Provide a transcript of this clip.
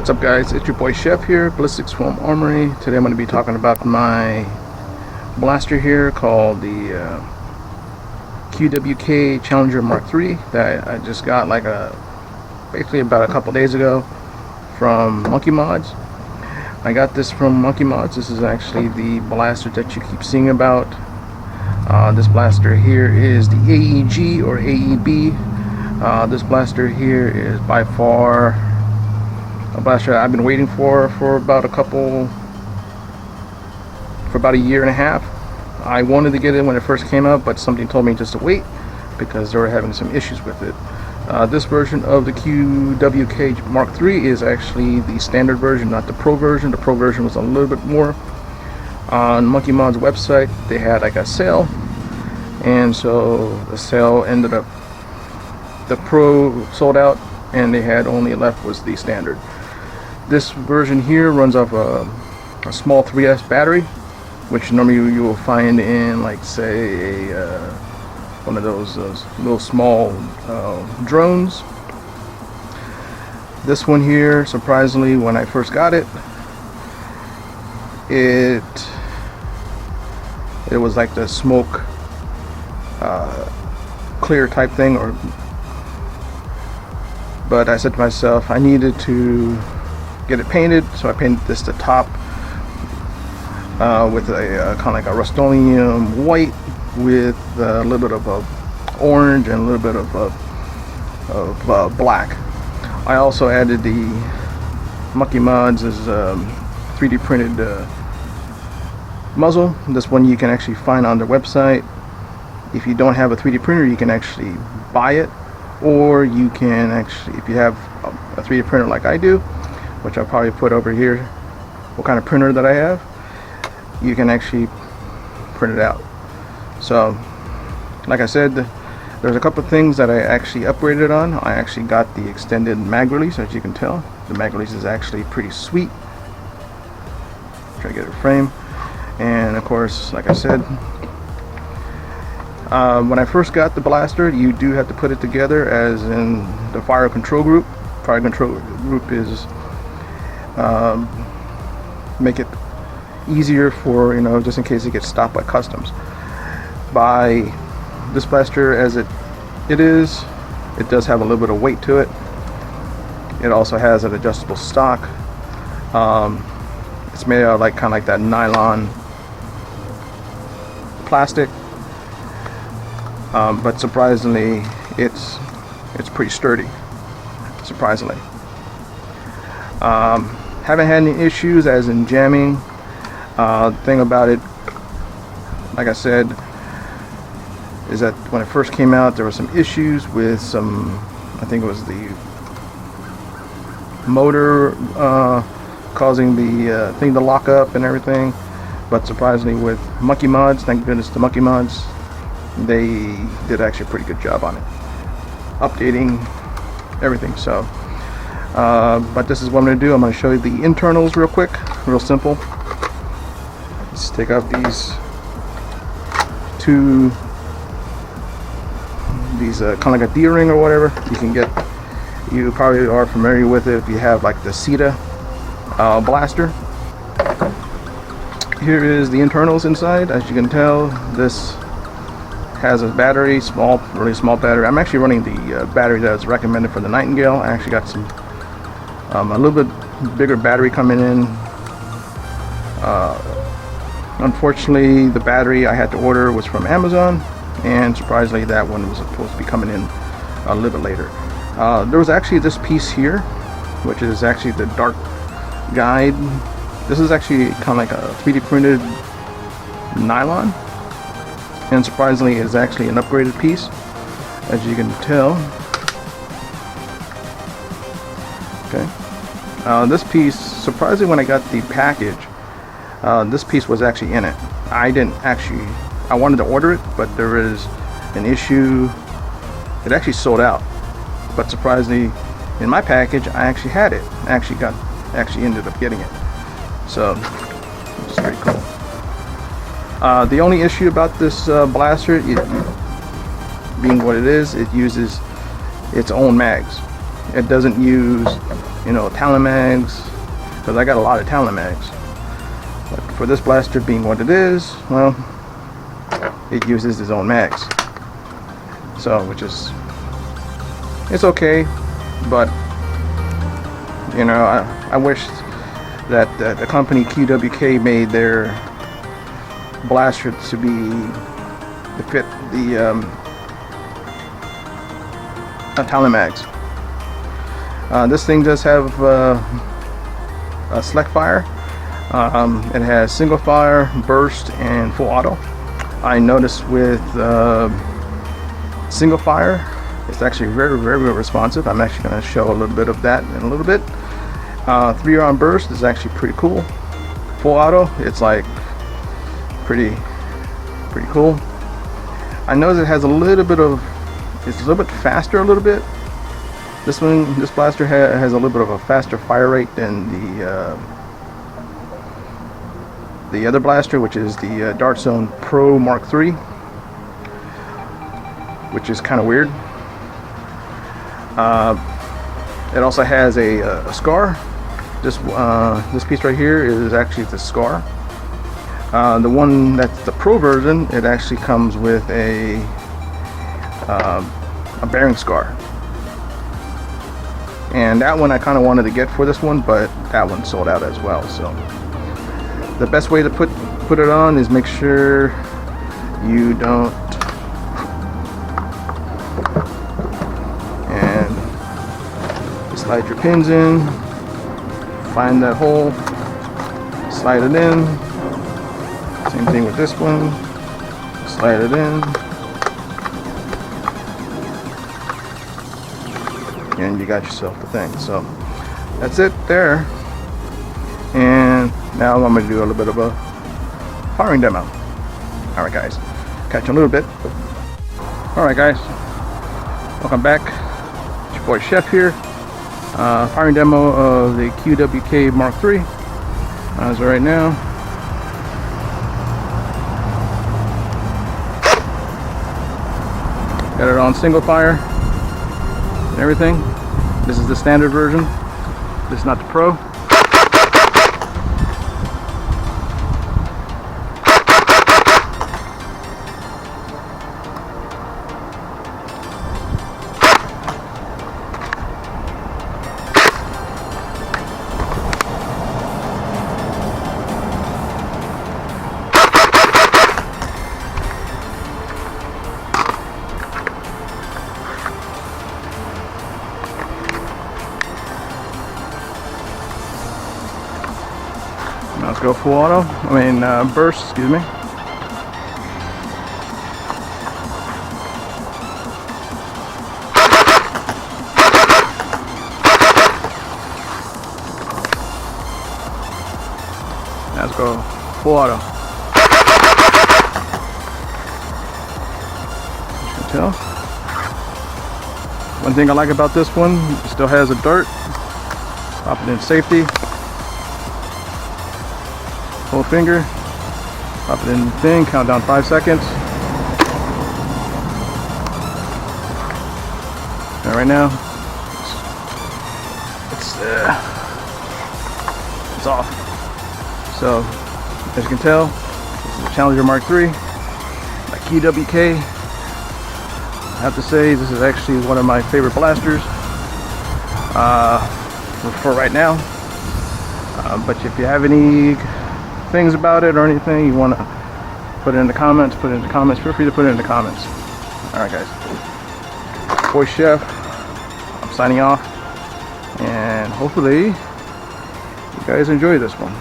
What's up, guys? It's your boy Chef here, Ballistics Foam Armory. Today I'm going to be talking about my blaster here called the QWK Challenger Mark 3 that I just got basically about a couple days ago from Monkey Mods. I got this from Monkey Mods. This is actually the blaster that you keep seeing about. This blaster here is the AEG or AEB. This blaster here is by far a blaster I've been waiting for about a year and a half. I wanted to get it when it first came out, but something told me just to wait because they were having some issues with it. This version of the QWK Mark 3 is actually the standard version, not the pro version. The pro version was a little bit more. On Monkey Mod's website they had like a sale, and so the sale ended up, the pro sold out and they had only left was the standard. This version here runs off a small 3S battery, which normally you will find in, like, say, one of those little small drones. This one here, surprisingly, when I first got it, it was like the smoke clear type thing, but I said to myself I needed to get it painted, so I painted this to top with a kind of like a Rust-Oleum white with a little bit of orange and a little bit of black. I also added the Monkey Mods' 3D printed muzzle. This one you can actually find on their website. If you don't have a 3D printer, you can actually buy it, or you can actually, if you have a 3D printer like I do, which I'll probably put over here, what kind of printer that I have, you can actually print it out. So, like I said, there's a couple of things that I actually upgraded on. I actually got the extended mag release. As you can tell, the mag release is actually pretty sweet. Try to get it frame. And of course, like I said, when I first got the blaster, you do have to put it together as in the fire control group. Fire control group is make it easier for, just in case it gets stopped by customs. By this blaster, as it does have a little bit of weight to it. It also has an adjustable stock. It's made out of kind of like that nylon plastic, but surprisingly it's pretty sturdy, surprisingly. Haven't had any issues as in jamming. The thing about it, like I said, is that when it first came out there were some issues with I think it was the motor causing the thing to lock up and everything. But surprisingly, with Monkey Mods, thank goodness to Monkey Mods, they did actually a pretty good job on it, updating everything. So but this is what I'm going to do. I'm going to show you the internals real quick, real simple. Let's take out these two, kind of like a D-ring or whatever. You probably are familiar with it if you have like the CETA blaster. Here is the internals inside. As you can tell, this has a battery, really small battery. I'm actually running the battery that is recommended for the Nightingale. I actually got a little bit bigger battery coming in. Unfortunately, the battery I had to order was from Amazon, and surprisingly that one was supposed to be coming in a little bit later. There was actually this piece here, which is actually the dark guide. This is actually kind of like a 3D printed nylon, and surprisingly it's actually an upgraded piece, as you can tell. Okay. This piece, surprisingly, when I got the package, this piece was actually in it. I wanted to order it, but there is an issue. It actually sold out, but surprisingly in my package I actually had it. I actually ended up getting it. So it's pretty cool. The only issue about this blaster, being what it is, it uses its own mags. It doesn't use, you know, Talon mags, because I got a lot of Talon mags. But for this blaster being what it is, well, it uses its own mags. So, which is, it's okay, but you know, I wish that the company QWK made their blaster to fit the Talon mags. This thing does have a select fire. It has single fire, burst, and full auto. I noticed with single fire, it's actually very, very responsive. I'm actually going to show a little bit of that in a little bit. 3-round burst is actually pretty cool. Full auto, it's like pretty cool. I noticed it has a little bit of, it's a little bit faster a little bit. This blaster has a little bit of a faster fire rate than the other blaster, which is the Dart Zone Pro Mark 3, which is kind of weird. It also has a scar. This piece right here is actually the scar. The one that's the Pro version, it actually comes with a bearing scar. And that one I kind of wanted to get for this one, but that one sold out as well. So the best way to put it on is make sure you don't, and slide your pins in, find that hole, slide it in. Same thing with this one, slide it in, and you got yourself the thing. So that's it there. And now I'm going to do a little bit of a firing demo. Alright guys, catch you in a little bit. Alright guys, welcome back. It's your boy Chef here. Firing demo of the QWK Mark 3 as of right now. Got it on single fire and everything. This is the standard version. This is not the Pro. Now let's go full auto. Burst, excuse me. Now let's go full auto. As you can tell. One thing I like about this one, it still has a dart. Pop it in safety. Full finger, pop it in the thing, count down 5 seconds. And right now, it's off. So, as you can tell, this is the Challenger Mark 3 by QWK. I have to say, this is actually one of my favorite blasters for right now. But if you have any things about it or anything you want to put it in the comments, feel free to put it in the comments. Alright guys, boy Chef, I'm signing off, and hopefully you guys enjoy this one.